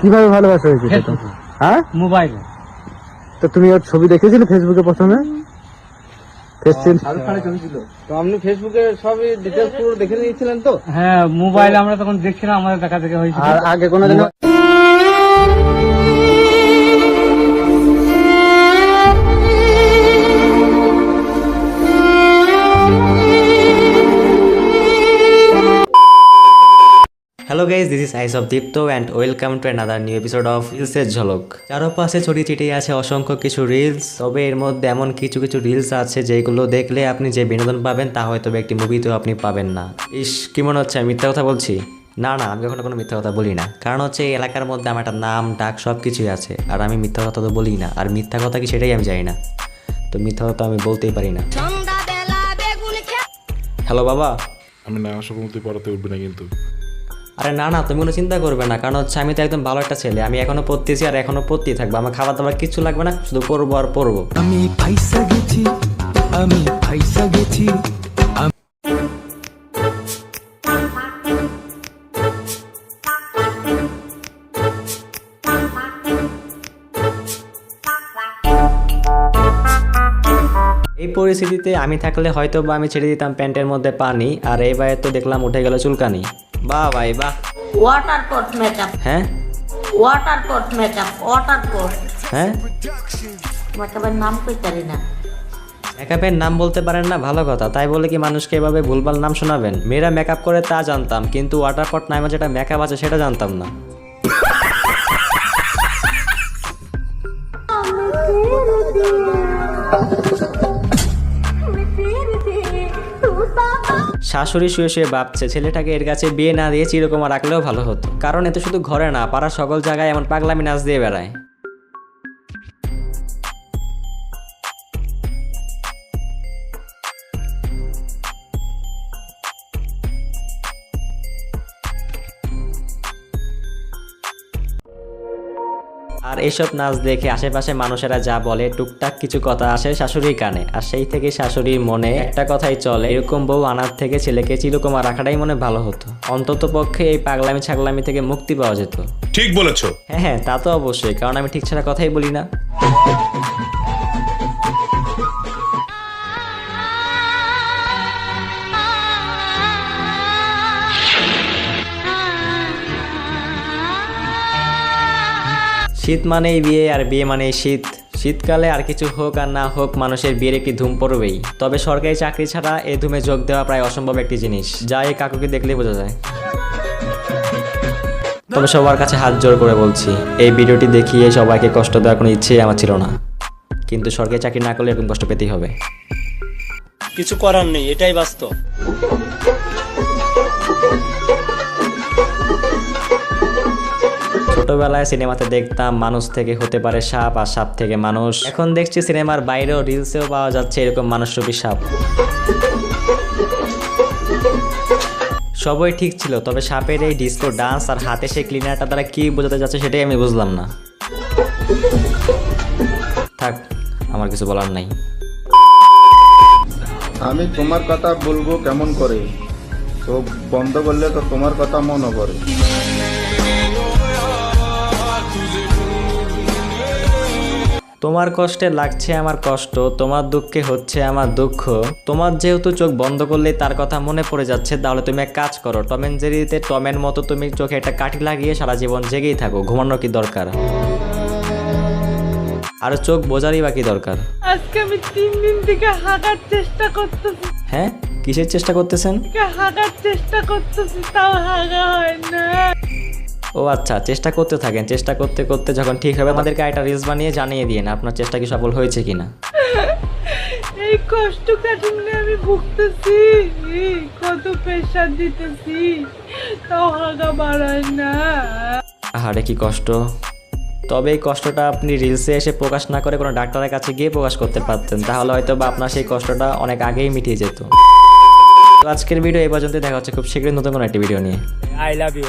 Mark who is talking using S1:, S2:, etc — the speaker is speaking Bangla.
S1: কিভাবে ভালোবাসা হয়েছিল তো? হ্যাঁ,
S2: মোবাইলে।
S1: তো তুমি ওর ছবি দেখেছিলে ফেসবুকে প্রথমে?
S3: তো আপনি ফেসবুকে সবই ডিটেলস পুরো দেখে নিয়েছিলেন তো?
S2: হ্যাঁ, মোবাইলে আমরা তখন দেখছিলাম, আমাদের দেখা দেখে হয়েছিল।
S1: আর আগে কোনোদিন
S4: hello guys, this is eyes of Deepto and welcome to another new episode of রিলসের ঝলক। চারপাশে ছড়িয়ে ছিটিয়ে আছে অসংখ্য কিছু রিলস, তবে এর মধ্যে এমন কিছু কিছু রিলস আছে যেগুলো দেখলে আপনি যে বিনোদন পাবেন তা হয়তো একটি মুভিতেও আপনি পাবেন না। ইস, কি মনে হচ্ছে আমি মিথ্যা কথা বলছি? না না, আমি কখনো কোনো মিথ্যা কথা বলি না। কারণ হচ্ছে এই এলাকার মধ্যে আমার একটা নাম ডাক সব কিছুই আছে, আর আমি মিথ্যা কথা তো বলি না। আর মিথ্যা কথা কি সেটাই আমি জানি না, তো মিথ্যা কথা আমি বলতেই পারি না। হ্যালো বাবা।
S5: আমি না আসা পর্যন্ত পড়াতে উঠবে না কিন্তু।
S4: আরে না না, তুমি কোনো চিন্তা করবে না, কারণ হচ্ছে আমি তো একদম ভালো একটা ছেলে। আমি এখনো পড়তেছি আর এখনো পড়তেই থাকবো। আমার খাবার দাবার কিছু লাগবে না, শুধু পড়বো আর পড়বো।
S6: আমি ফাইসা গেছি, আমি ফাইসা গেছি।
S4: এই পরিস্থিতিতে আমি থাকলে হয়তো বা আমি ছেড়ে দিতাম প্যান্টের মধ্যে পানি, আর এইবার তো দেখলাম উঠে গেল চুলকানি। বাহ ভাই বাহ।
S7: ওয়াটারকোট মেকআপ,
S4: হ্যাঁ
S7: ওয়াটারকোট মেকআপ, ওয়াটারকোট
S4: হ্যাঁ,
S7: মেকআপের নাম কই পারি না।
S4: মেকআপের নাম বলতে পারেন না, ভালো কথা। তাই বলে কি মানুষকে এভাবে ভুলভাল নাম শোনাবেন? মেয়েরা মেকআপ করে তা জানতাম, কিন্তু ওয়াটারকট নামে যেটা মেকআপ আছে সেটা জানতাম না। শাশুড়ি শুয়ে শুয়ে ভাবছে ছেলেটাকে এর কাছে বিয়ে না দিয়ে চিরকুমার রাখলেও ভালো হতো, কারণ এতে শুধু ঘরে না পাড়ার সকল জায়গায় এমন পাগলামি নাচ দিয়ে বেড়ায়। আর এইসব নাচ দেখে আশেপাশে মানুষেরা যা বলে টুকটাক কিছু কথা আসে শাশুড়ির কানে, আর সেই থেকে শাশুড়ির মনে একটা কথাই চলে, এরকম বউ আনার থেকে ছেলেকে চিরকুমার রাখাটাই মনে ভালো হতো। অন্তত পক্ষে এই পাগলামি ছাগলামি থেকে মুক্তি পাওয়া যেত।
S5: ঠিক বলেছো।
S4: হ্যাঁ হ্যাঁ, তা তো অবশ্যই, কারণ আমি ঠিক ছাড়া কথাই বলি না। শীত মানেই বিয়ে, আর বিয়ে মানেই শীত। শীতকালে আর কিছু হোক আর না হোক, মানুষের বিয়ের একটি ধুম পড়বেই। তবে সরকারি চাকরি ছাড়া এই ধুমে যোগ দেওয়া প্রায় অসম্ভব একটি জিনিস, যা এই কাকুকে দেখলেই বোঝা যায়। তবে সবার কাছে হাত জোর করে বলছি, এই ভিডিওটি দেখিয়ে সবাইকে কষ্ট দেওয়ার কোনো ইচ্ছেই আমার ছিল না, কিন্তু সরকারি চাকরি না করলে এরকম কষ্ট পেতেই হবে।
S2: কিছু করার নেই, এটাই বাস্তব।
S4: ছোটবেলায় সিনেমাতে দেখতাম মানুষ থেকে হতে পারে সাপ, আর সাপ থেকে মানুষ। এখন দেখছি সিনেমার বাইরেও রিলসেও পাওয়া যাচ্ছে এরকম মানুষরূপী সাপ। সবই ঠিক ছিল, তবে সাপের এই ডিস্কো ডান্স আর হাতে সেই ক্লিনারটা দ্বারা কি বোঝাতে যাচ্ছে সেটাই আমি বুঝলাম না। থাক, আমার কিছু বলার নাই।
S8: আমি তোমার কথা বলবো কেমন করে, তো বন্ধ করলে তো তোমার কথা মনে করে।
S4: তোমার কষ্টে লাগছে আমার কষ্ট, তোমার দুঃখে হচ্ছে আমার দুঃখ। তোমার যেহেতু চোখ বন্ধ করলেই তার কথা মনে পড়ে যাচ্ছে, তাহলে তুমি এক কাজ করো, টম এন্ড জেরিতে টমের মতো তুমি চোখে একটা কাঠি লাগিয়ে সারা জীবন জেগেই থাকো। ঘুমানোর কি দরকার? আর চোখ বোঝারই বা কি দরকার?
S9: আজকে আমি 3 দিন থেকে হাঁটার চেষ্টা করতেছি।
S4: হ্যাঁ, কিসের চেষ্টা করতেছেন?
S9: হাঁটার চেষ্টা করতেছি, তাও হাঁটা হয় না।
S4: ও আচ্ছা, চেষ্টা করতে থাকেন। চেষ্টা করতে করতে যখন ঠিক হবে আমাদেরকে একটা রিলস বানিয়ে জানিয়ে দিন আপনার চেষ্টা কি সফল হয়েছে কিনা।
S9: এই কষ্ট কাটিয়ে আমি ভুগতেছি, কত প্রেশার দিতেছি, তাও হাঁটা বাড়ায় না।
S4: আরে কি কষ্ট। তবে এই কষ্টটা আপনি রিলসে এসে প্রকাশ না করে কোনো ডাক্তারের কাছে গিয়ে প্রকাশ করতে পারতেন, তাহলে হয়তো বা আপনার সেই কষ্টটা অনেক আগেই মিটিয়ে যেত। আজকের ভিডিও এই পর্যন্ত, দেখা হচ্ছে খুব শীঘ্রই নতুন কোনো একটি ভিডিও নিয়ে।
S2: I love you.